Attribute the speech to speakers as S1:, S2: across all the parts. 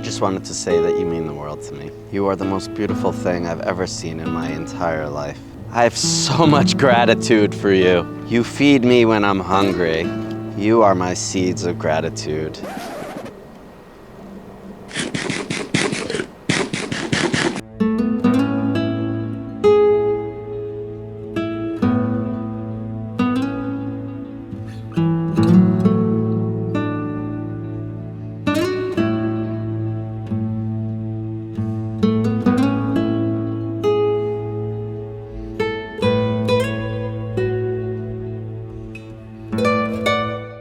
S1: just wanted to say that you mean the world to me. You are the most beautiful thing I've ever seen in my entire life. I have so much gratitude for you. You feed me when I'm hungry. You are my seeds of gratitude.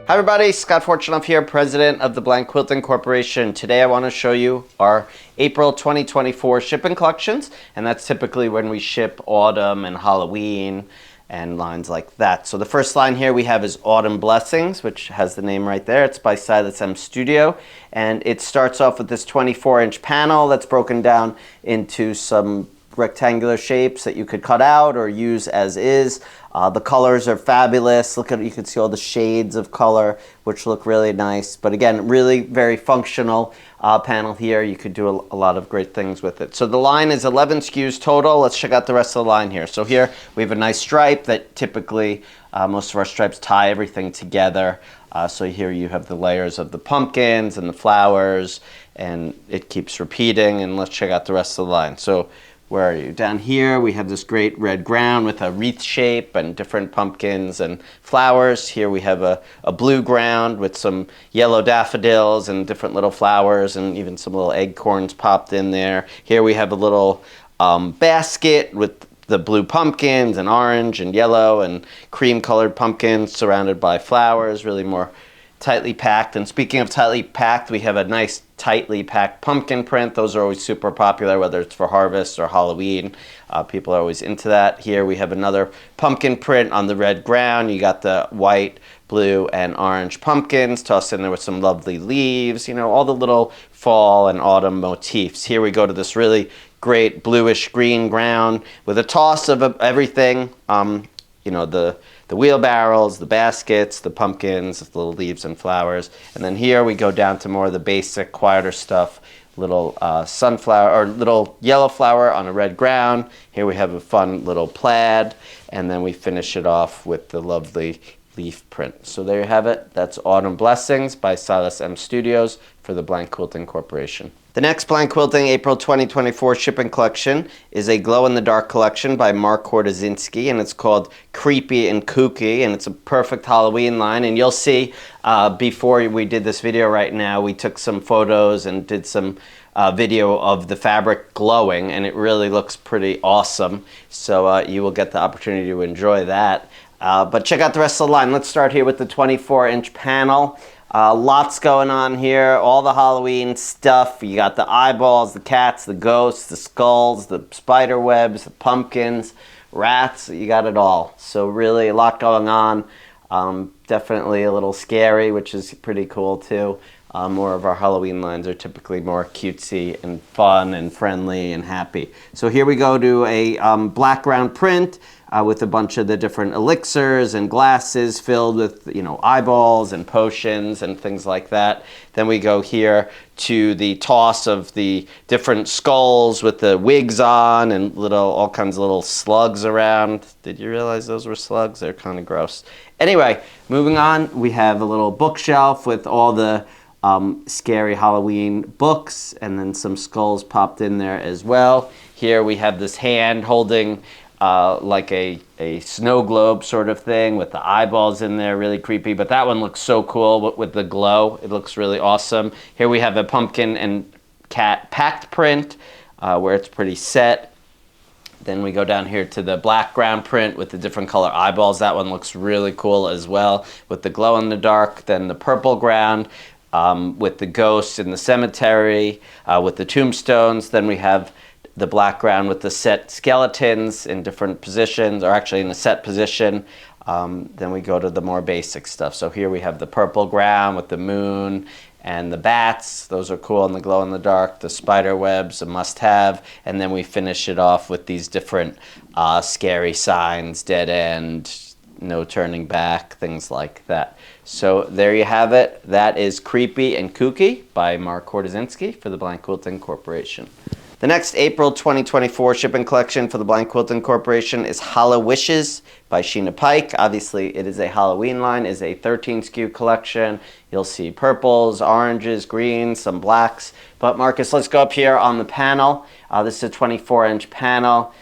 S1: Hi everybody, Scott Fortunoff here, president of the Blank Quilting Corporation. Today I want to show you our April 2024 shipping collections, and that's typically when we ship autumn and Halloween and lines like that. So the first line here we have is Autumn Blessings, which has the name right there. It's by Silas M Studio, and it starts off with this 24-inch panel that's broken down into some rectangular shapes that you could cut out or use as is. The colors are fabulous. Look at it, you can see all the shades of color, which look really nice. But again, really very functional panel here. You could do a lot of great things with it. So the line is 11 SKUs total. Let's check out the rest of the line here. So here we have a nice stripe that typically most of our stripes tie everything together. So here you have the layers of the pumpkins and the flowers, and it keeps repeating. And let's check out the rest of the line. So where are you? Down here we have this great red ground with a wreath shape and different pumpkins and flowers. Here we have a blue ground with some yellow daffodils and different little flowers and even some little acorns popped in there. Here we have a little basket with the blue pumpkins and orange and yellow and cream colored pumpkins surrounded by flowers, really more tightly packed. And speaking of tightly packed, we have a nice tightly packed pumpkin print. Those are always super popular, whether it's for harvest or Halloween. People are always into that. Here we have another pumpkin print on the red ground. You got the white, blue, and orange pumpkins tossed in there with some lovely leaves, you know, all the little fall and autumn motifs. Here we go to this really great bluish green ground with a toss of everything. You know, the wheelbarrows, the baskets, the pumpkins, the little leaves and flowers. And then here we go down to more of the basic, quieter stuff. Little sunflower or little yellow flower on a red ground. Here we have a fun little plaid. And then we finish it off with the lovely leaf print. So there you have it. That's Autumn Blessings by Silas M Studios for the Blank Quilting Corporation. The next Blank Quilting April 2024 shipping collection is a glow-in-the-dark collection by Mark Hordazinski, and it's called Creepy and Kooky, and it's a perfect Halloween line. And you'll see before we did this video right now, we took some photos and did some video of the fabric glowing, and it really looks pretty awesome. So you will get the opportunity to enjoy that. But check out the rest of the line. Let's start here with the 24-inch panel. Lots going on here, all the Halloween stuff. You got the eyeballs, the cats, the ghosts, the skulls, the spider webs, the pumpkins, rats, you got it all. So really a lot going on. Definitely a little scary, which is pretty cool too. More of our Halloween lines are typically more cutesy and fun and friendly and happy. So here we go to a black ground print with a bunch of the different elixirs and glasses filled with, you know, eyeballs and potions and things like that. Then we go here to the toss of the different skulls with the wigs on and all kinds of little slugs around. Did you realize those were slugs? They're kind of gross. Anyway, moving on, we have a little bookshelf with all the scary Halloween books and then some skulls popped in there as well. Here we have this hand holding like a snow globe sort of thing with the eyeballs in there, really creepy. But that one looks so cool with the glow. It looks really awesome. Here we have a pumpkin and cat packed print where it's pretty set. Then we go down here to the black ground print with the different color eyeballs. That one looks really cool as well with the glow in the dark. Then the purple ground with the ghosts in the cemetery, with the tombstones. Then we have the black ground with the set skeletons in different positions, or actually in a set position. Then we go to the more basic stuff. So here we have the purple ground with the moon and the bats. Those are cool, and the glow in the dark. The spider webs, a must-have. And then we finish it off with these different scary signs, dead end, no turning back, things like that. So there you have it. That is Creepy and Kooky by Mark Kordazinski for the Blank Quilting Corporation. The next April 2024 shipping collection for the Blank Quilting Corporation is Hallowishes by Sheena Pike. Obviously, it is a Halloween line. It is a 13 SKU collection. You'll see purples, oranges, greens, some blacks. But Marcus, let's go up here on the panel. This is a 24-inch panel.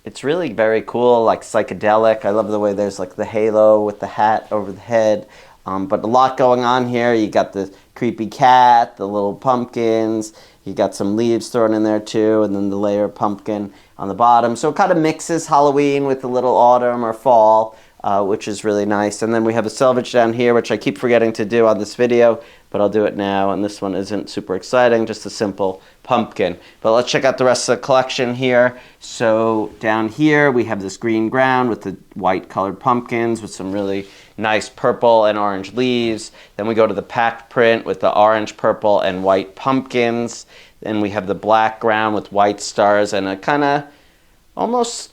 S1: It's really very cool, like psychedelic. I love the way there's like the halo with the hat over the head. But a lot going on here. You got the creepy cat, the little pumpkins. You got some leaves thrown in there too, and then the layer of pumpkin on the bottom. So it kind of mixes Halloween with a little autumn or fall, which is really nice. And then we have a selvage down here, which I keep forgetting to do on this video, but I'll do it now. And this one isn't super exciting, just a simple pumpkin. But let's check out the rest of the collection here. So down here we have this green ground with the white colored pumpkins with some really nice purple and orange leaves. Then we go to the packed print with the orange, purple, and white pumpkins. Then we have the black ground with white stars and a kind of almost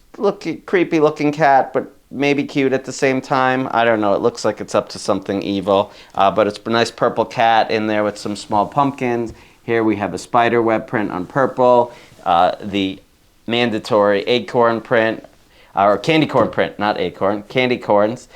S1: creepy looking cat, but maybe cute at the same time. I don't know. It looks like it's up to something evil. But it's a nice purple cat in there with some small pumpkins. Here we have a spider web print on purple. The mandatory acorn print, or candy corn print, not acorn, candy corns.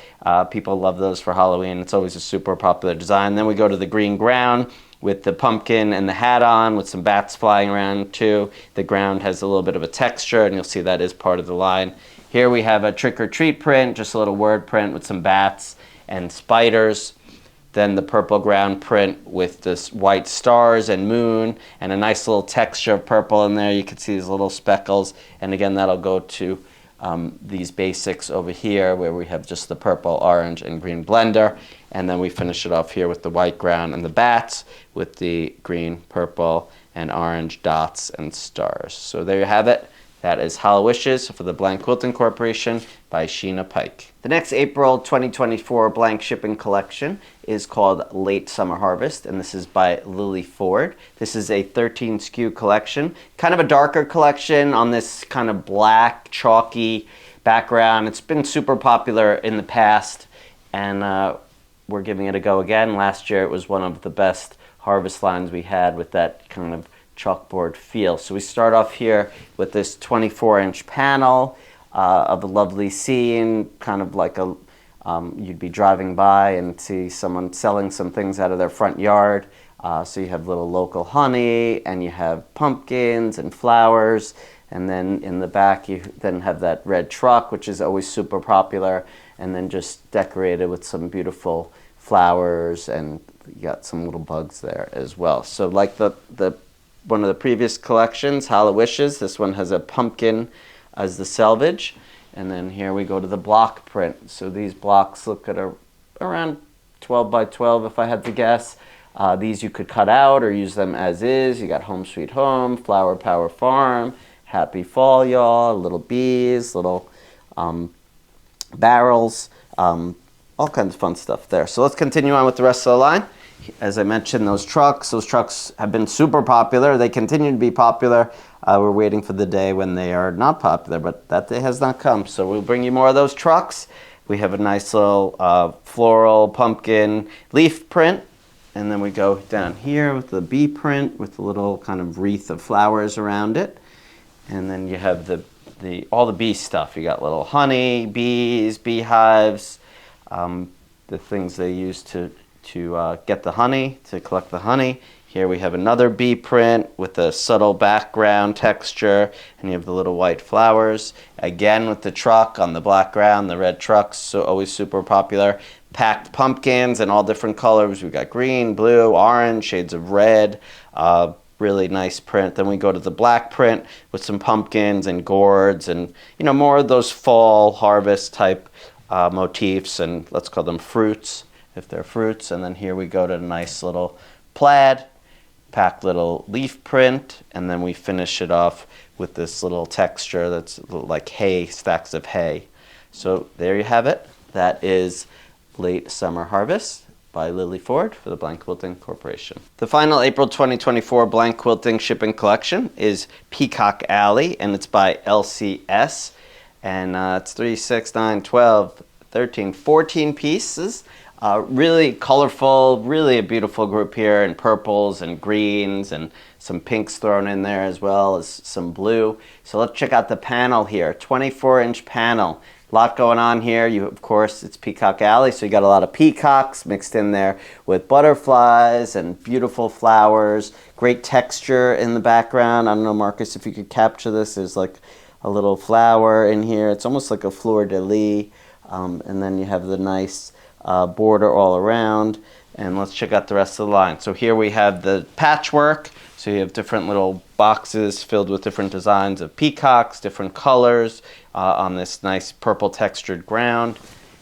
S1: People love those for Halloween. It's always a super popular design. Then we go to the green ground with the pumpkin and the hat on with some bats flying around too. The ground has a little bit of a texture, and you'll see that is part of the line. Here we have a trick or treat print, just a little word print with some bats and spiders. Then the purple ground print with this white stars and moon and a nice little texture of purple in there. You can see these little speckles. And again, that'll go to these basics over here where we have just the purple, orange, and green blender. And then we finish it off here with the white ground and the bats with the green, purple, and orange dots and stars. So there you have it. That is Hallowishes for the Blank Quilting Corporation by Sheena Pike. The next April 2024 blank shipping collection is called Late Summer Harvest, and this is by Lily Ford. This is a 13 SKU collection, kind of a darker collection on this kind of black, chalky background. It's been super popular in the past, and we're giving it a go again. Last year it was one of the best harvest lines we had with that kind of chalkboard feel. So we start off here with this 24-inch panel of a lovely scene, kind of like a you'd be driving by and see someone selling some things out of their front yard. So you have little local honey, and you have pumpkins and flowers, and then in the back you then have that red truck, which is always super popular, and then just decorated with some beautiful flowers, and you got some little bugs there as well. So like the one of the previous collections, Hallowishes, this one has a pumpkin as the selvage. And then here we go to the block print. So these blocks look at around 12 by 12 if I had to guess. These you could cut out or use them as is. You got Home Sweet Home, Flower Power Farm, Happy Fall Y'all, little bees, little barrels, all kinds of fun stuff there. So let's continue on with the rest of the line. As I mentioned, those trucks have been super popular. They continue to be popular. We're waiting for the day when they are not popular, but that day has not come. So we'll bring you more of those trucks. We have a nice little floral pumpkin leaf print. And then we go down here with the bee print with a little kind of wreath of flowers around it. And then you have all the bee stuff. You got little honey, bees, beehives, the things they use to get the honey, to collect the honey. Here we have another bee print with a subtle background texture, and you have the little white flowers. Again with the truck on the black ground, the red trucks, so always super popular. Packed pumpkins in all different colors. We've got green, blue, orange, shades of red. Really nice print. Then we go to the black print with some pumpkins and gourds and more of those fall harvest type motifs, and let's call them fruits if they're fruits. And then here we go to a nice little plaid, packed little leaf print, and then we finish it off with this little texture that's like hay, stacks of hay. So there you have it. That is Late Summer Harvest by Lily Ford for the Blank Quilting Corporation. The final April 2024 Blank Quilting shipping collection is Peacock Alley, and it's by LCS. And it's 3, 6, 9, 12, 13, 14 pieces. Really colorful, really a beautiful group here in purples and greens and some pinks thrown in there as well as some blue. So let's check out the panel here, 24-inch panel. A lot going on here. Of course, it's Peacock Alley, so you got a lot of peacocks mixed in there with butterflies and beautiful flowers. Great texture in the background. I don't know, Marcus, if you could capture this. There's like a little flower in here. It's almost like a fleur-de-lis. And then you have the nice border all around. And let's check out the rest of the line. So here we have the patchwork. So you have different little boxes filled with different designs of peacocks, different colors on this nice purple textured ground.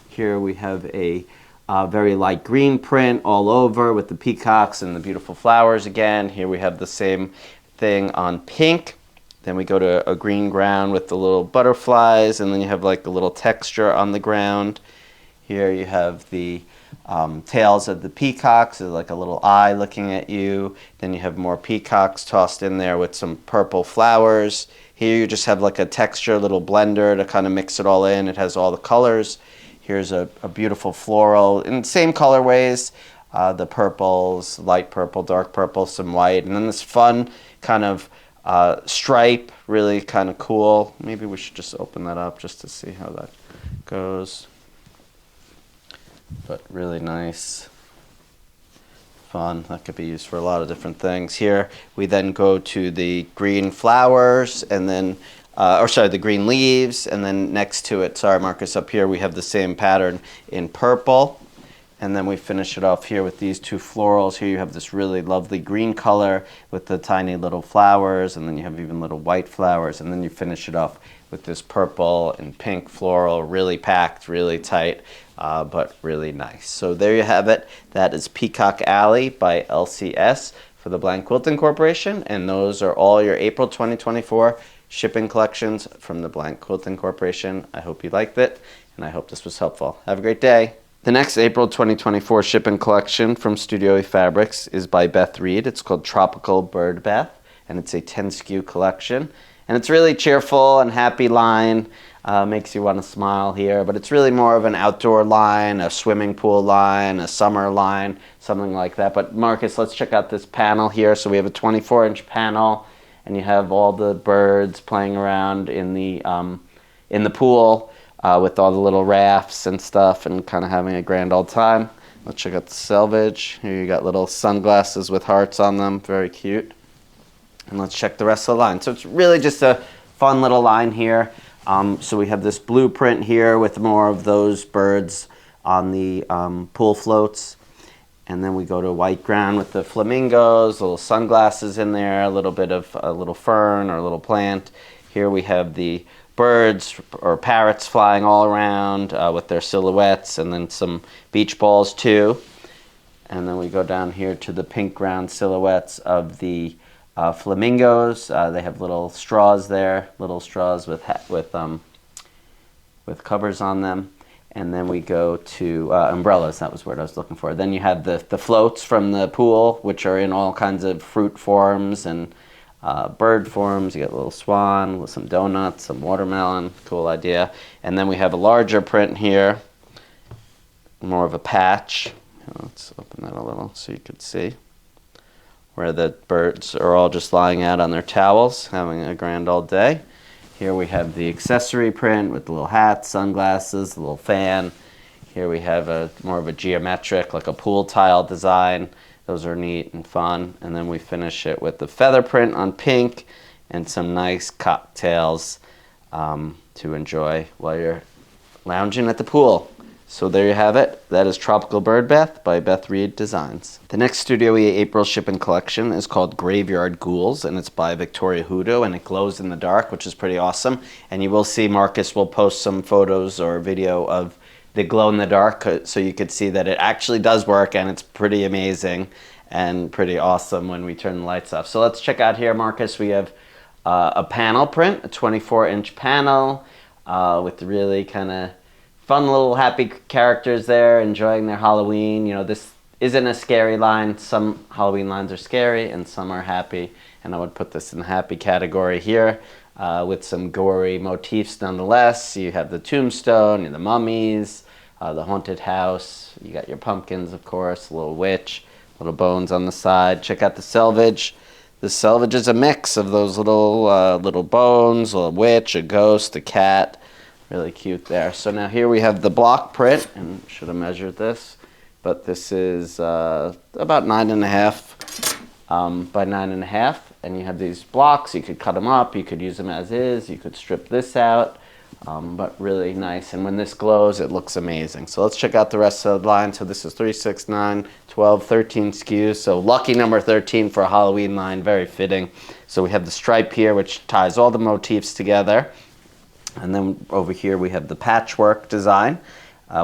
S1: Here we have a very light green print all over with the peacocks and the beautiful flowers again. Here we have the same thing on pink. Then we go to a green ground with the little butterflies, and then you have like a little texture on the ground. Here you have the tails of the peacocks, like a little eye looking at you. Then you have more peacocks tossed in there with some purple flowers. Here you just have like a texture, little blender to kind of mix it all in. It has all the colors. Here's a beautiful floral in the same colorways, the purples, light purple, dark purple, some white, and then this fun kind of stripe, really kind of cool. Maybe we should just open that up just to see how that goes. But really nice, fun. That could be used for a lot of different things. Here we then go to the green flowers and then, the green leaves, and then next to it, sorry Marcus, up here we have the same pattern in purple. And then we finish it off here with these two florals. Here you have this really lovely green color with the tiny little flowers, and then you have even little white flowers, and then you finish it off with this purple and pink floral, really packed, really tight, but really nice. So there you have it. That is Peacock Alley by LCS for the Blank Quilting Corporation, and those are all your April 2024 shipping collections from the Blank Quilting Corporation. I hope you liked it, and I hope this was helpful. Have a great day. The next April 2024 shipping collection from Studio A Fabrics is by Beth Reed. It's called Tropical Bird Bath, and it's a 10 SKU collection. And it's really cheerful and happy line, makes you want to smile here, but it's really more of an outdoor line, a swimming pool line, a summer line, something like that. But Marcus, let's check out this panel here. So we have a 24-inch panel, and you have all the birds playing around in the pool. With all the little rafts and stuff and kind of having a grand old time. Let's check out the selvage. Here you got little sunglasses with hearts on them. Very cute. And let's check the rest of the line. So it's really just a fun little line here. So we have this blueprint here with more of those birds on the pool floats. And then we go to white ground with the flamingos, little sunglasses in there, a little bit of a little fern or a little plant. Here we have the birds or parrots flying all around with their silhouettes, and then some beach balls too. And then we go down here to the pink ground silhouettes of the flamingos. They have little straws there, little straws with covers on them. And then we go to umbrellas. That was what I was looking for. Then you have the floats from the pool, which are in all kinds of fruit forms and bird forms. You got a little swan with some donuts, some watermelon. Cool idea. And then we have a larger print here, more of a patch. Let's open that a little so you can see, where the birds are all just lying out on their towels, having a grand old day. Here we have the accessory print with the little hats, sunglasses, the little fan. Here we have more of a geometric, like a pool tile design. Those are neat and fun. And then we finish it with the feather print on pink and some nice cocktails to enjoy while you're lounging at the pool. So there you have it. That is Tropical Bird Bath by Beth Reed Designs. The next Studio E April shipping collection is called Graveyard Ghouls, and it's by Victoria Hudo, and it glows in the dark, which is pretty awesome. And you will see Marcus will post some photos or video of the glow in the dark so you could see that it actually does work, and it's pretty amazing and pretty awesome when we turn the lights off. So let's check out here, Marcus. We have a panel print, a 24-inch panel with really kind of fun little happy characters there enjoying their Halloween. You know, this isn't a scary line. Some Halloween lines are scary and some are happy, and I would put this in the happy category here. With some gory motifs nonetheless. You have the tombstone, and the mummies, the haunted house. You got your pumpkins, of course, a little witch, little bones on the side. Check out the selvage. The selvage is a mix of those little bones, a little witch, a ghost, a cat. Really cute there. So now here we have the block print, and should have measured this, but this is about 9.5 by 9.5, and you have these blocks. You could cut them up, you could use them as is, you could strip this out, but really nice. And when this glows, it looks amazing. So let's check out the rest of the line. So this is 3, 6, 9, 12, 13 SKUs. So lucky number 13 for a Halloween line, very fitting. So we have the stripe here, which ties all the motifs together. And then over here we have the patchwork design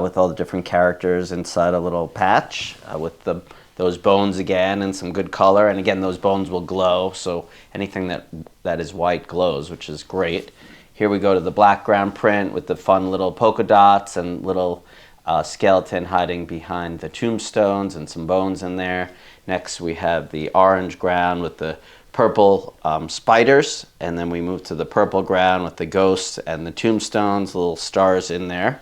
S1: with all the different characters inside a little patch with those bones again and some good color. And again, those bones will glow, so anything that is white glows, which is great. Here we go to the black ground print with the fun little polka dots and little skeleton hiding behind the tombstones and some bones in there. Next we have the orange ground with the purple spiders, and then we move to the purple ground with the ghosts and the tombstones, little stars in there.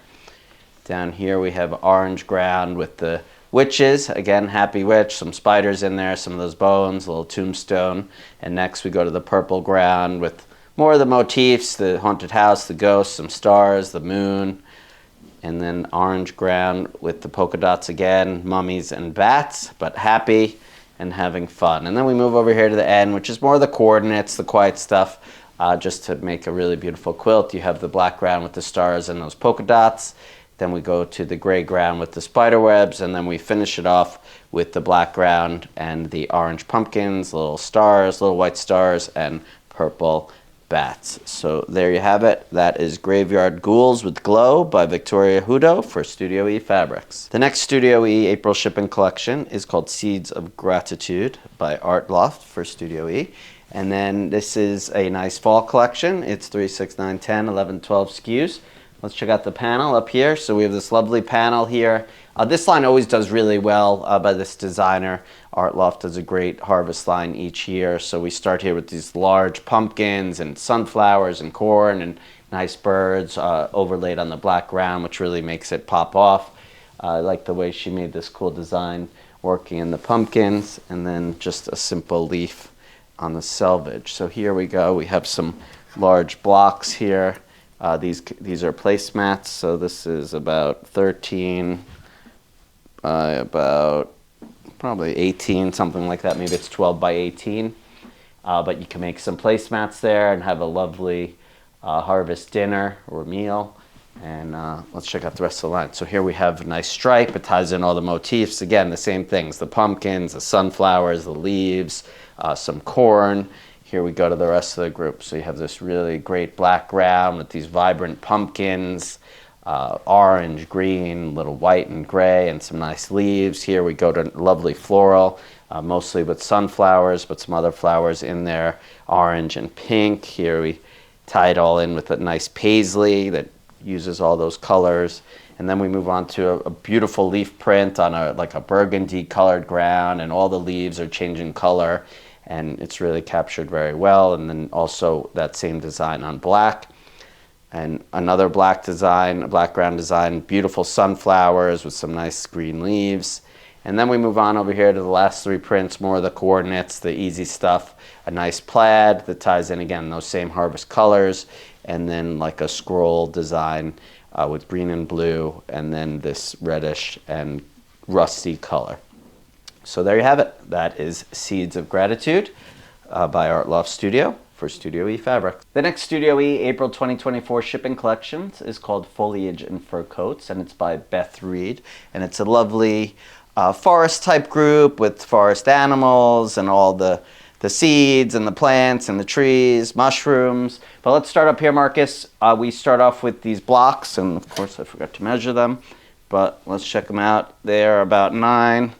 S1: Down here we have orange ground with the witches, again, happy witch, some spiders in there, some of those bones, a little tombstone. And next we go to the purple ground with more of the motifs, the haunted house, the ghosts, some stars, the moon. And then orange ground with the polka dots again, mummies and bats, but happy and having fun. And then we move over here to the end, which is more the coordinates, the quiet stuff, just to make a really beautiful quilt. You have the black ground with the stars and those polka dots. Then we go to the gray ground with the spider webs, and then we finish it off with the black ground and the orange pumpkins, little stars, little white stars, and purple bats. So there you have it. That is Graveyard Ghouls with Glow by Victoria Hudo for Studio E Fabrics. The next Studio E April shipping collection is called Seeds of Gratitude by Art Loft for Studio E. And then this is a nice fall collection. It's 3, 6, 9, 10, 11, 12 SKUs. Let's check out the panel up here. So we have this lovely panel here. This line always does really well by this designer. Art Loft does a great harvest line each year. So we start here with these large pumpkins and sunflowers and corn and nice birds overlaid on the black ground, which really makes it pop off. I like the way she made this cool design working in the pumpkins, and then just a simple leaf on the selvage. So here we go. We have some large blocks here. These are placemats, so this is about 13 by about probably 18, something like that. Maybe it's 12 by 18. But you can make some placemats there and have a lovely harvest dinner or meal. And let's check out the rest of the line. So here we have a nice stripe. It ties in all the motifs. Again, the same things, the pumpkins, the sunflowers, the leaves, some corn. Here we go to the rest of the group. So you have this really great black ground with these vibrant pumpkins, orange, green, little white and gray, and some nice leaves. Here we go to lovely floral, mostly with sunflowers, but some other flowers in there, orange and pink. Here we tie it all in with a nice paisley that uses all those colors. And then we move on to a beautiful leaf print on like a burgundy colored ground, and all the leaves are changing color. And it's really captured very well. And then also that same design on black. And another black design, a black ground design, beautiful sunflowers with some nice green leaves. And then we move on over here to the last three prints, more of the coordinates, the easy stuff. A nice plaid that ties in, again, those same harvest colors. And then like a scroll design with green and blue. And then this reddish and rusty color. So there you have it. That is Seeds of Gratitude by Art Loft Studio for Studio E Fabrics. The next Studio E April 2024 shipping collections is called Foliage and Fur Coats, and it's by Beth Reed. And it's a lovely forest type group with forest animals and all the seeds and the plants and the trees, mushrooms. But let's start up here, Marcus. We start off with these blocks, and of course I forgot to measure them, but let's check them out. They're about 9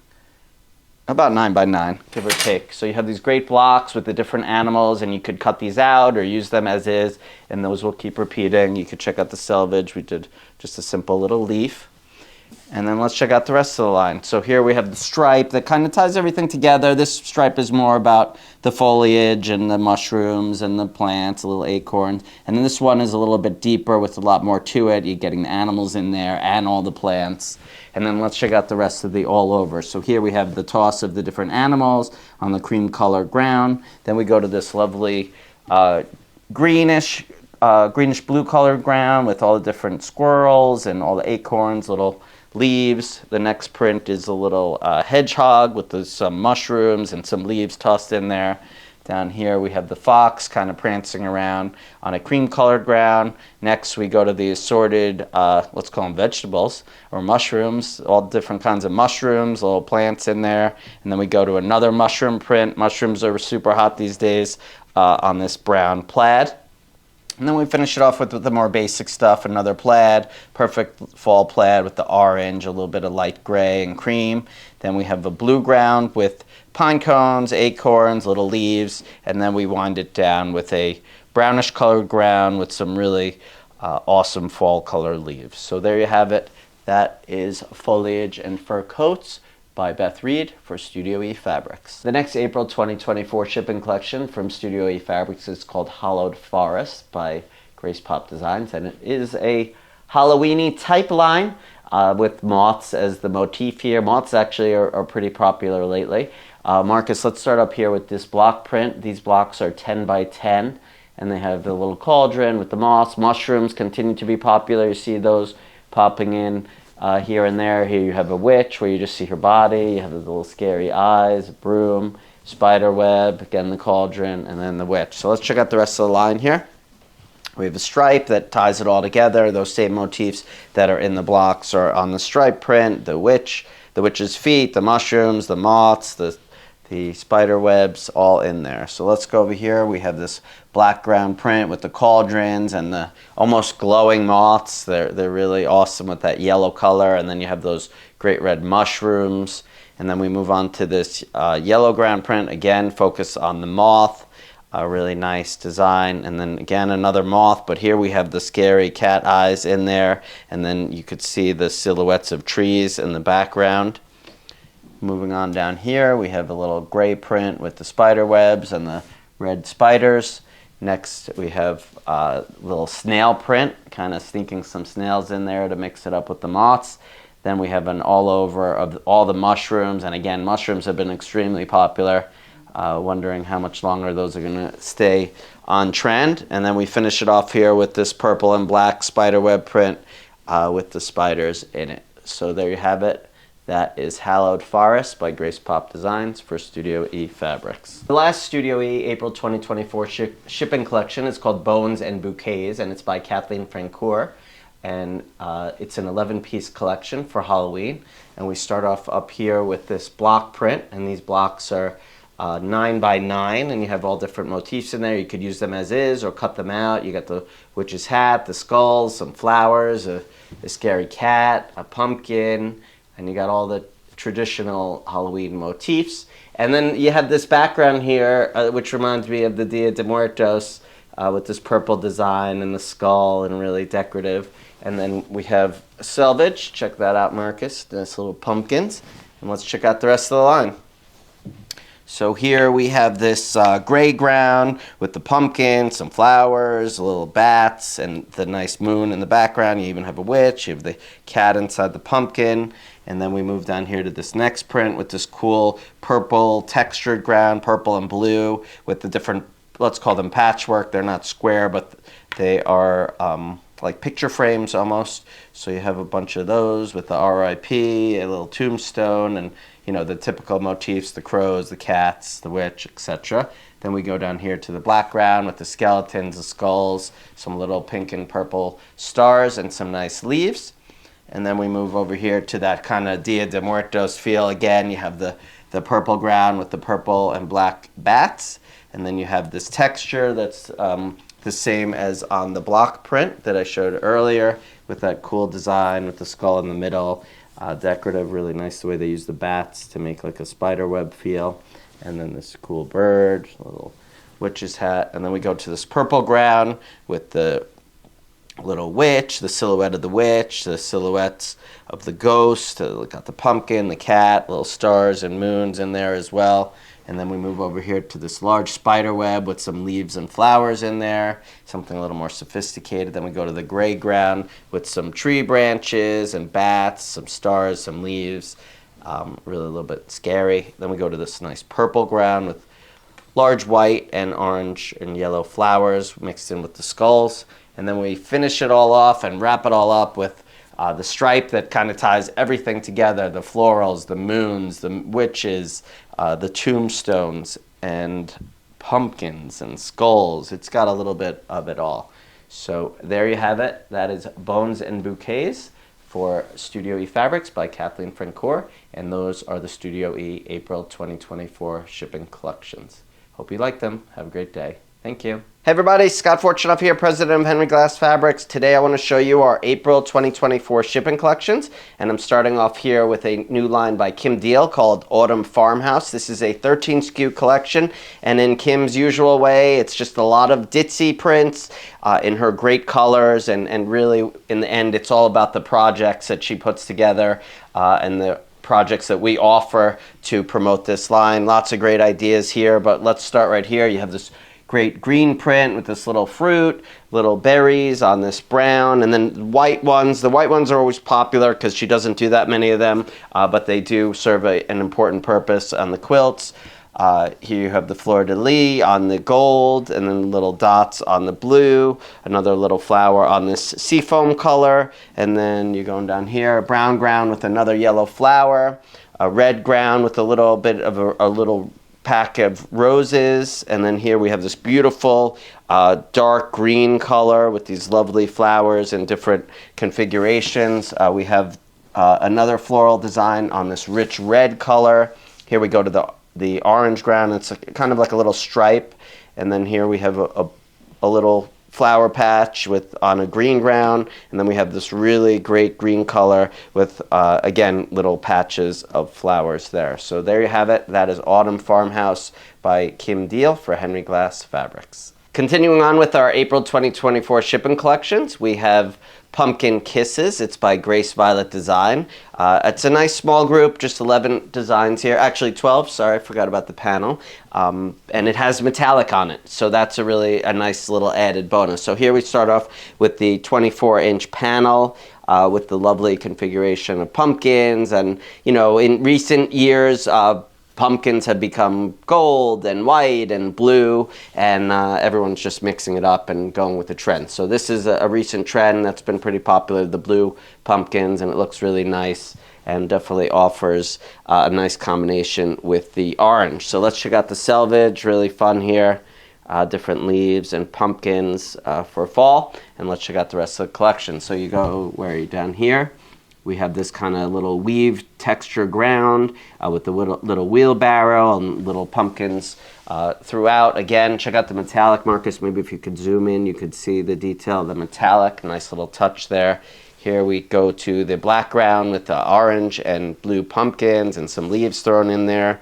S1: by 9, give or take. So you have these great blocks with the different animals, and you could cut these out or use them as is, and those will keep repeating. You could check out the selvage. We did just a simple little leaf. And then let's check out the rest of the line. So here we have the stripe that kind of ties everything together. This stripe is more about the foliage and the mushrooms and the plants, a little acorns. And then this one is a little bit deeper with a lot more to it. You're getting the animals in there and all the plants. And then let's check out the rest of the all over. So here we have the toss of the different animals on the cream colored ground. Then we go to this lovely greenish blue colored ground with all the different squirrels and all the acorns, little leaves. The next print is a little hedgehog with some mushrooms and some leaves tossed in there. Down here we have the fox kind of prancing around on a cream colored ground. Next we go to the assorted, let's call them vegetables or mushrooms, all different kinds of mushrooms, little plants in there. And then we go to another mushroom print. Mushrooms are super hot these days on this brown plaid. And then we finish it off with the more basic stuff, another plaid, perfect fall plaid with the orange, a little bit of light gray and cream. Then we have a blue ground with pine cones, acorns, little leaves, and then we wind it down with a brownish colored ground with some really awesome fall color leaves. So there you have it. That is Foliage and Fur Coats by Beth Reed for Studio E Fabrics. The next April 2024 shipping collection from Studio E Fabrics is called Hollowed Forest by Grace Pop Designs, and it is a Halloween-y type line with moths as the motif here. Moths actually are pretty popular lately. Marcus, let's start up here with this block print. These blocks are 10 by 10, and they have the little cauldron with the moths. Mushrooms continue to be popular. You see those popping in here and there. Here you have a witch where you just see her body. You have the little scary eyes, a broom, spider web, again the cauldron, and then the witch. So let's check out the rest of the line here. We have a stripe that ties it all together. Those same motifs that are in the blocks are on the stripe print. The witch's feet, the mushrooms, the moths, the spider webs, all in there. So let's go over here. We have this black ground print with the cauldrons and the almost glowing moths. They're really awesome with that yellow color. And then you have those great red mushrooms. And then we move on to this yellow ground print. Again, focus on the moth. A really nice design. And then again, another moth. But here we have the scary cat eyes in there. And then you could see the silhouettes of trees in the background. Moving on down here, we have a little gray print with the spider webs and the red spiders. Next, we have a little snail print, kind of sneaking some snails in there to mix it up with the moths. Then we have an all over of all the mushrooms, and again, mushrooms have been extremely popular. Wondering how much longer those are going to stay on trend. And then we finish it off here with this purple and black spider web print with the spiders in it. So there you have it. That is Hallowed Forest by Grace Pop Designs for Studio E Fabrics. The last Studio E April 2024 shipping collection is called Bones and Bouquets, and it's by Kathleen Francoeur. And it's an 11-piece collection for Halloween. And we start off up here with this block print, and these blocks are 9 by 9, and you have all different motifs in there. You could use them as is or cut them out. You got the witch's hat, the skulls, some flowers, a scary cat, a pumpkin, and you got all the traditional Halloween motifs. And then you have this background here, which reminds me of the Dia de Muertos, with this purple design and the skull and really decorative. And then we have selvage. Check that out, Marcus. Nice little pumpkins. And let's check out the rest of the line. So here we have this gray ground with the pumpkin, some flowers, little bats, and the nice moon in the background. You even have a witch. You have the cat inside the pumpkin. And then we move down here to this next print with this cool purple textured ground, purple and blue, with the different, let's call them patchwork. They're not square, but they are like picture frames almost. So you have a bunch of those with the RIP, a little tombstone, and you know, the typical motifs, the crows, the cats, the witch, etc. Then we go down here to the black ground with the skeletons, the skulls, some little pink and purple stars, and some nice leaves. And then we move over here to that kind of Dia de Muertos feel. Again, you have the purple ground with the purple and black bats. And then you have this texture that's the same as on the block print that I showed earlier with that cool design with the skull in the middle. Decorative, really nice the way they use the bats to make like a spider web feel. And then this cool bird, little witch's hat. And then we go to this purple ground with the little witch, the silhouette of the witch, the silhouettes of the ghost, got the pumpkin, the cat, little stars and moons in there as well. And then we move over here to this large spider web with some leaves and flowers in there, something a little more sophisticated. Then we go to the gray ground with some tree branches and bats, some stars, some leaves, really a little bit scary. Then we go to this nice purple ground with large white and orange and yellow flowers mixed in with the skulls. And then we finish it all off and wrap it all up with the stripe that kind of ties everything together, the florals, the moons, the witches, the tombstones, and pumpkins and skulls. It's got a little bit of it all. So there you have it. That is Bones and Bouquets for Studio E Fabrics by Kathleen Francoeur, and those are the Studio E April 2024 shipping collections. Hope you like them. Have a great day. Thank you. Hey everybody, Scott Fortunoff here, president of Henry Glass Fabrics. Today I want to show you our April 2024 shipping collections, and I'm starting off here with a new line by Kim Deal called Autumn Farmhouse. This is a 13 SKU collection, and in Kim's usual way, it's just a lot of ditzy prints in her great colors, and really in the end, it's all about the projects that she puts together and the projects that we offer to promote this line. Lots of great ideas here, but let's start right here. You have this great green print with this little fruit, little berries on this brown, and then white ones. The white ones are always popular because she doesn't do that many of them, but they do serve an important purpose on the quilts. Here you have the fleur-de-lis on the gold, and then little dots on the blue, another little flower on this seafoam color, and then you're going down here, a brown ground with another yellow flower, a red ground with a little bit of a little pack of roses, and then here we have this beautiful dark green color with these lovely flowers in different configurations. We have another floral design on this rich red color. Here we go to the orange ground. It's kind of like a little stripe, and then here we have a little flower patch on a green ground, and then we have this really great green color with again little patches of flowers there. So there you have it. That is Autumn Farmhouse by Kim Deal for Henry Glass Fabrics. Continuing on with our April 2024 shipping collections, we have Pumpkin Kisses. It's by Grace Violet Design. It's a nice small group, just 11 designs here. Actually 12, sorry, I forgot about the panel. And it has metallic on it, so that's a nice little added bonus. So here we start off with the 24-inch panel with the lovely configuration of pumpkins. And, you know, in recent years, pumpkins have become gold and white and blue, and everyone's just mixing it up and going with the trend. So this is a recent trend that's been pretty popular, the blue pumpkins, and it looks really nice and definitely offers a nice combination with the orange. So let's check out the selvage, really fun here. Different leaves and pumpkins for fall, and let's check out the rest of the collection. So you go, where are you, down here? We have this kind of little weave texture ground with the little wheelbarrow and little pumpkins throughout. Again, check out the metallic, Marcus. Maybe if you could zoom in, you could see the detail of the metallic. Nice little touch there. Here we go to the black ground with the orange and blue pumpkins and some leaves thrown in there.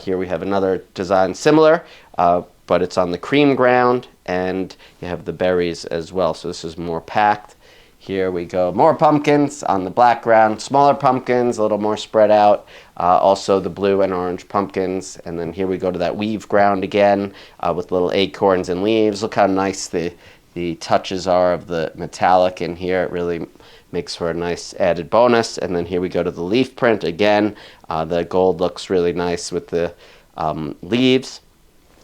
S1: Here we have another design similar, but it's on the cream ground, and you have the berries as well. So this is more packed. Here we go, more pumpkins on the black ground, smaller pumpkins, a little more spread out, also the blue and orange pumpkins, and then here we go to that weave ground again with little acorns and leaves. Look how nice the touches are of the metallic in here. It really makes for a nice added bonus. And then here we go to the leaf print again. The gold looks really nice with the leaves.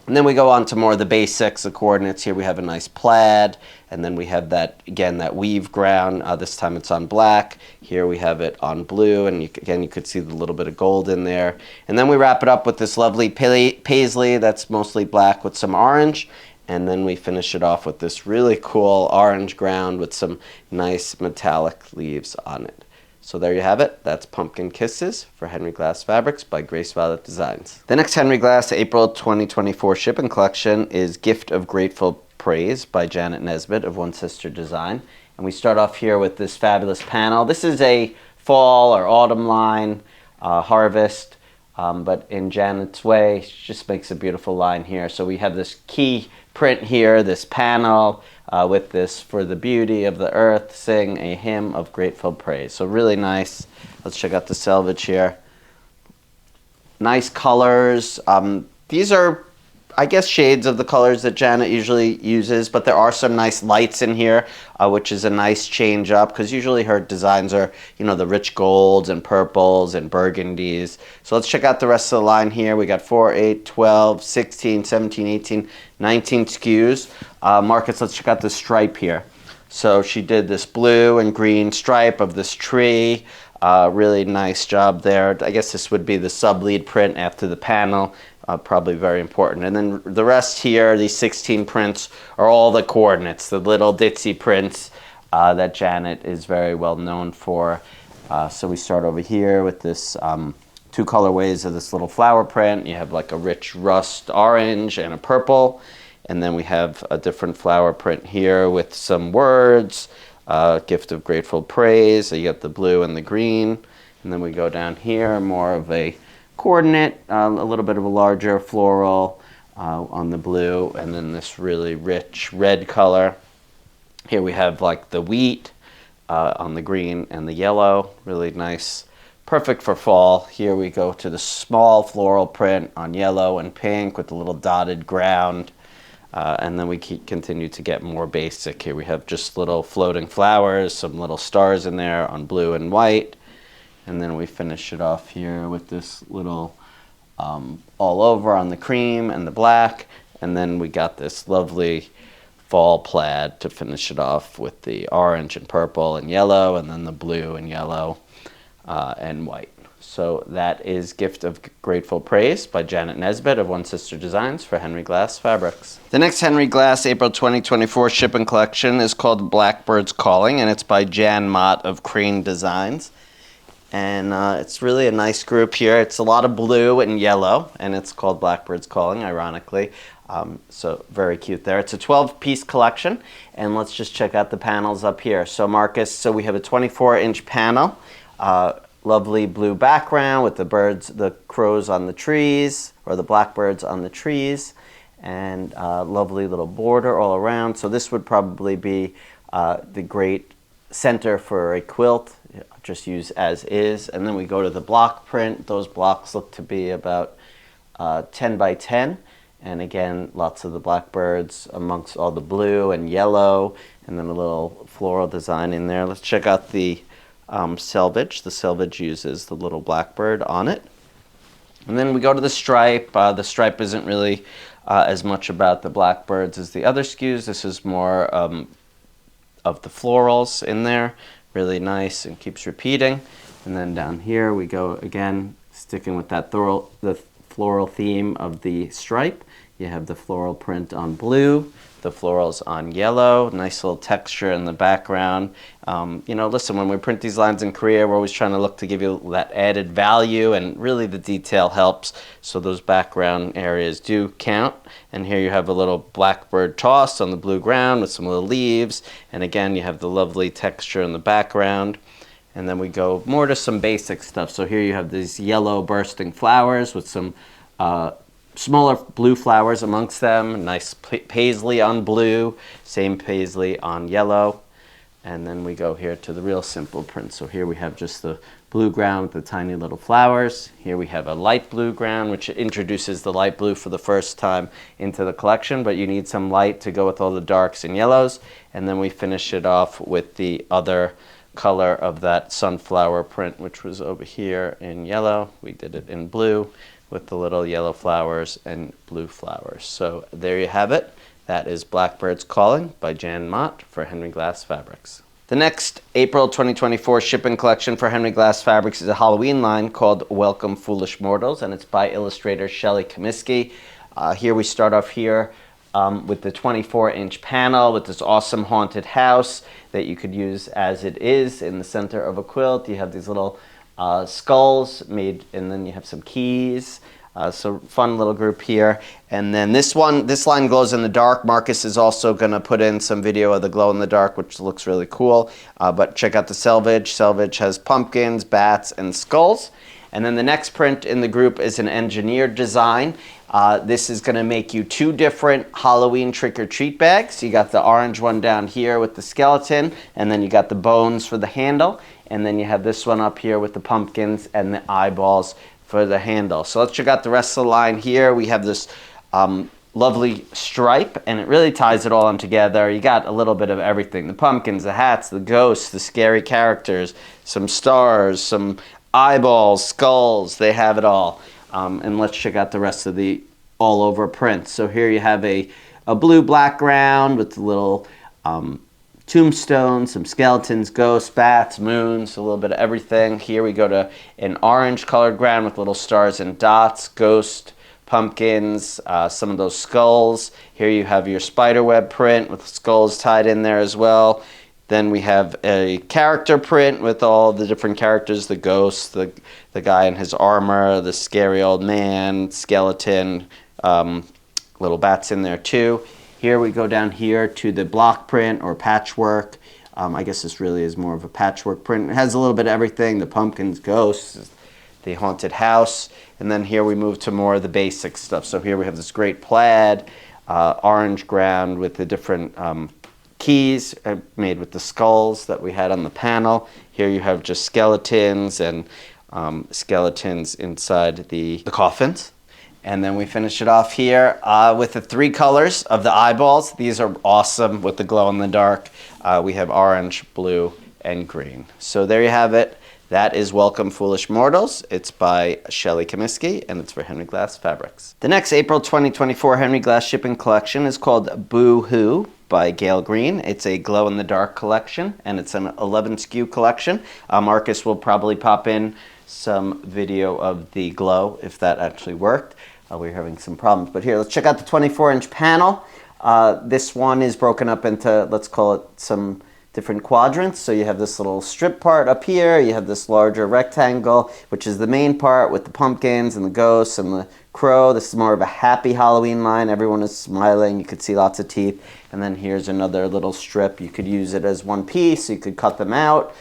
S1: And then we go on to more of the basics, the coordinates. Here we have a nice plaid, and then we have that, again, that weave ground. This time it's on black. Here we have it on blue, and again, you could see the little bit of gold in there. And then we wrap it up with this lovely paisley that's mostly black with some orange. And then we finish it off with this really cool orange ground with some nice metallic leaves on it. So there you have it. That's Pumpkin Kisses for Henry Glass Fabrics by Grace Violet Designs. The next Henry Glass April 2024 shipping collection is Gift of Grateful Praise by Janet Nesbitt of One Sister Design. And we start off here with this fabulous panel. This is a fall or autumn line, harvest. but in Janet's way, she just makes a beautiful line here. So we have this key print here, this panel with this, "For the beauty of the earth, sing a hymn of grateful praise." So really nice. Let's check out the selvage here. Nice colors. These are, I guess, shades of the colors that Janet usually uses, but there are some nice lights in here, which is a nice change up, because usually her designs are, the rich golds and purples and burgundies. So let's check out the rest of the line here. We got 4, 8, 12, 16, 17, 18, 19 SKUs. Marcus, let's check out the stripe here. So she did this blue and green stripe of this tree. Really nice job there. I guess this would be the sub-lead print after the panel. Probably very important. And then the rest here, these 16 prints, are all the coordinates, the little ditzy prints that Janet is very well known for. So we start over here with this 2 colorways of this little flower print. You have like a rich rust orange and a purple. And then we have a different flower print here with some words, gift of grateful praise. So you got the blue and the green. And then we go down here, more of a coordinate, a little bit of a larger floral on the blue, and then this really rich red color. Here we have like the wheat on the green and the yellow, really nice, perfect for fall. Here we go to the small floral print on yellow and pink with a little dotted ground, and then we continue to get more basic. Here we have just little floating flowers, some little stars in there on blue and white. And then we finish it off here with this little all over on the cream and the black. And then we got this lovely fall plaid to finish it off with the orange and purple and yellow, and then the blue and yellow and white. So that is Gift of Grateful Praise by Janet Nesbitt of One Sister Designs for Henry Glass Fabrics. The next Henry Glass April 2024 shipping collection is called Blackbird's Calling, and it's by Jan Mott of Crane Designs. And it's really a nice group here. It's a lot of blue and yellow, and it's called Blackbird's Calling, ironically. So very cute there. It's a 12-piece collection, and let's just check out the panels up here. So Marcus, so we have a 24-inch panel, lovely blue background with the birds, the crows on the trees, or the blackbirds on the trees, and lovely little border all around. So this would probably be the great center for a quilt. Just use as is. And then we go to the block print. Those blocks look to be about 10 by 10. And again, lots of the blackbirds amongst all the blue and yellow, and then a little floral design in there. Let's check out the selvage. The selvage uses the little blackbird on it. And then we go to the stripe. The stripe isn't really as much about the blackbirds as the other SKUs. This is more of the florals in there. Really nice and keeps repeating. And then down here we go again, sticking with that the floral theme of the stripe. You have the floral print on blue, the florals on yellow, nice little texture in the background. Listen, when we print these lines in Korea, we're always trying to look to give you that added value, and really the detail helps. So those background areas do count. And here you have a little blackbird tossed on the blue ground with some little leaves. And again, you have the lovely texture in the background. And then we go more to some basic stuff. So here you have these yellow bursting flowers with some smaller blue flowers amongst them. Nice paisley on blue, same paisley on yellow. And then we go here to the real simple print. So here we have just the blue ground with the tiny little flowers. Here we have a light blue ground, which introduces the light blue for the first time into the collection, but you need some light to go with all the darks and yellows. And then we finish it off with the other color of that sunflower print, which was over here in yellow. We did it in blue with the little yellow flowers and blue flowers. So there you have it. That is Blackbird's Calling by Jan Mott for Henry Glass Fabrics. The next April 2024 shipping collection for Henry Glass Fabrics is a Halloween line called Welcome Foolish Mortals, and it's by illustrator Shelley Comiskey. Here we start off here with the 24-inch panel with this awesome haunted house that you could use as it is in the center of a quilt. You have these little skulls made, and then you have some keys. So fun little group here. And then this line glows in the dark. Marcus is also going to put in some video of the glow in the dark, which looks really cool. But check out the selvage. Selvage has pumpkins, bats, and skulls. And then the next print in the group is an engineered design. This is going to make you 2 different Halloween trick-or-treat bags. You got the orange one down here with the skeleton, and then you got the bones for the handle, and then you have this one up here with the pumpkins and the eyeballs for the handle. So let's check out the rest of the line here. We have this lovely stripe, and it really ties it all in together. You got a little bit of everything: the pumpkins, the hats, the ghosts, the scary characters, some stars, some eyeballs, skulls. They have it all. And let's check out the rest of the all over print. So here you have a blue background with a little tombstones, some skeletons, ghosts, bats, moons, a little bit of everything. Here we go to an orange colored ground with little stars and dots, ghost, pumpkins, some of those skulls. Here you have your spiderweb print with skulls tied in there as well. Then we have a character print with all the different characters: the ghost, the guy in his armor, the scary old man, skeleton, little bats in there too. Here we go down here to the block print or patchwork. I guess this really is more of a patchwork print. It has a little bit of everything: the pumpkins, ghosts, the haunted house. And then here we move to more of the basic stuff. So here we have this great plaid, orange ground with the different keys made with the skulls that we had on the panel. Here you have just skeletons and skeletons inside the coffins. And then we finish it off here with the 3 colors of the eyeballs. These are awesome with the glow in the dark. We have orange, blue, and green. So there you have it. That is Welcome Foolish Mortals. It's by Shelley Comiskey, and it's for Henry Glass Fabrics. The next April 2024 Henry Glass shipping collection is called Boo Hoo by Gail Green. It's a glow-in-the-dark collection, and it's an 11 SKU collection. Marcus will probably pop in some video of the glow if that actually worked. We're having some problems, but here, let's check out the 24-inch panel. This one is broken up into, let's call it, some different quadrants. So you have this little strip part up here, you have this larger rectangle, which is the main part with the pumpkins and the ghosts and the crow. This is more of a happy Halloween line. Everyone is smiling, you could see lots of teeth. And then here's another little strip. You could use it as one piece, you could cut them out.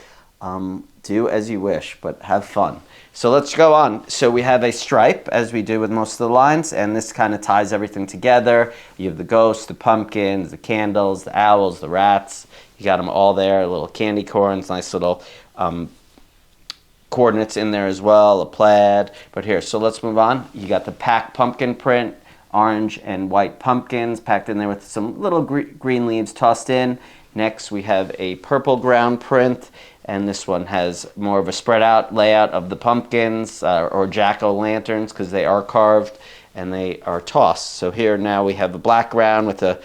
S1: Do as you wish, but have fun. So let's go on. So we have a stripe, as we do with most of the lines, and this kind of ties everything together. You have the ghosts, the pumpkins, the candles, the owls, the rats. You got them all there, little candy corns, nice little coordinates in there as well, a plaid. But here, so let's move on. You got the packed pumpkin print, orange and white pumpkins packed in there with some little green leaves tossed in. Next, we have a purple ground print, and this one has more of a spread out layout of the pumpkins or jack-o'-lanterns, because they are carved and they are tossed. So here now we have a black ground with a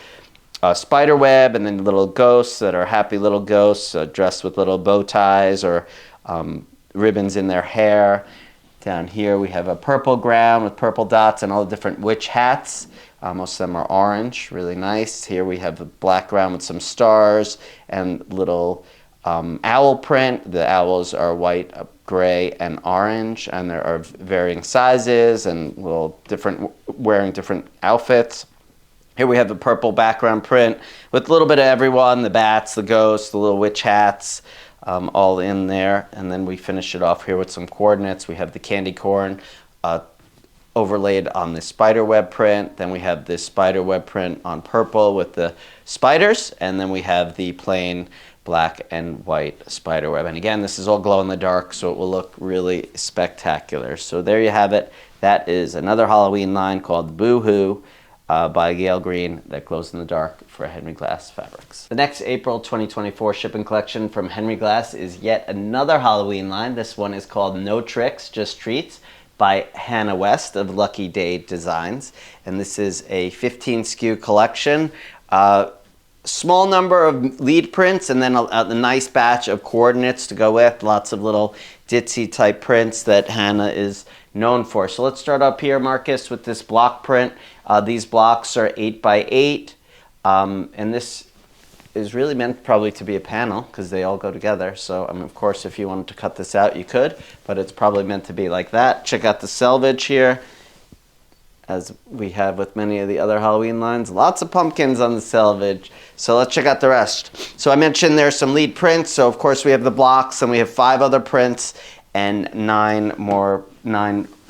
S1: spider web, and then little ghosts that are happy little ghosts dressed with little bow ties or ribbons in their hair. Down here we have a purple ground with purple dots and all the different witch hats. Most of them are orange, really nice. Here we have a black ground with some stars and little owl print. The owls are white, gray, and orange, and there are varying sizes and little different, wearing different outfits. Here we have a purple background print with a little bit of everyone, the bats, the ghosts, the little witch hats, all in there. And then we finish it off here with some coordinates. We have the candy corn overlaid on the spider web print. Then we have this spider web print on purple with the spiders. And then we have the plain black and white spider web. And again, this is all glow in the dark, so it will look really spectacular. So there you have it. That is another Halloween line called Boo Hoo by Gail Green that glows in the dark for Henry Glass Fabrics. The next April 2024 shipping collection from Henry Glass is yet another Halloween line. This one is called No Tricks, Just Treats by Hannah West of Lucky Day Designs. And this is a 15 SKU collection. Small number of lead prints and then a nice batch of coordinates to go with. Lots of little ditzy type prints that Hannah is known for. So let's start up here, Marcus, with this block print. These blocks are 8 by 8, and this is really meant probably to be a panel because they all go together. So, of course, if you wanted to cut this out, you could, but it's probably meant to be like that. Check out the selvage here, as we have with many of the other Halloween lines. Lots of pumpkins on the selvage. So let's check out the rest. So I mentioned there's some lead prints. So, of course, we have the blocks, and we have 5 other prints. and 9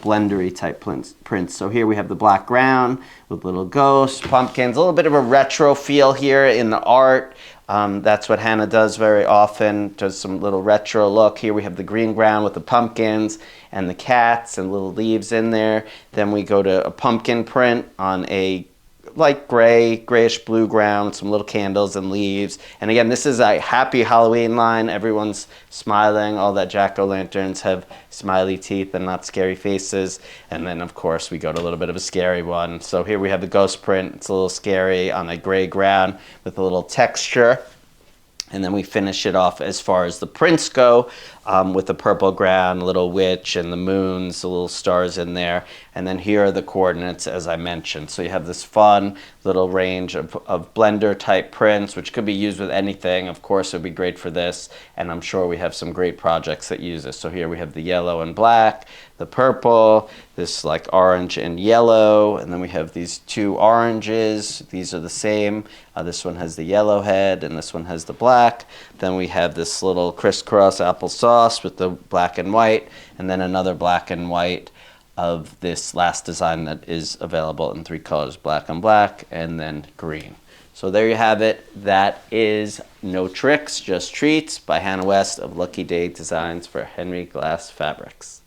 S1: blendery type prints. So here we have the black ground with little ghosts, pumpkins, a little bit of a retro feel here in the art. That's what Hannah does very often, does some little retro look. Here we have the green ground with the pumpkins and the cats and little leaves in there. Then we go to a pumpkin print on a light grayish blue ground, some little candles and leaves. And again, this is a happy Halloween line. Everyone's smiling. All that jack-o'-lanterns have smiley teeth and not scary faces. And then, of course, we go to a little bit of a scary one. So here we have the ghost print. It's a little scary on a gray ground with a little texture. And then we finish it off as far as the prints go with the purple ground, little witch, and the moons, the little stars in there. And then here are the coordinates, as I mentioned. So you have this fun little range of blender type prints, which could be used with anything. Of course, it would be great for this. And I'm sure we have some great projects that use this. So here we have the yellow and black, the purple, this like orange and yellow, and then we have these 2 oranges. These are the same. This one has the yellow head, and this one has the black. Then we have this little crisscross applesauce with the black and white, and then another black and white of this last design that is available in 3 colors, black and black, and then green. So there you have it. That is No Tricks, Just Treats by Hannah West of Lucky Day Designs for Henry Glass Fabrics.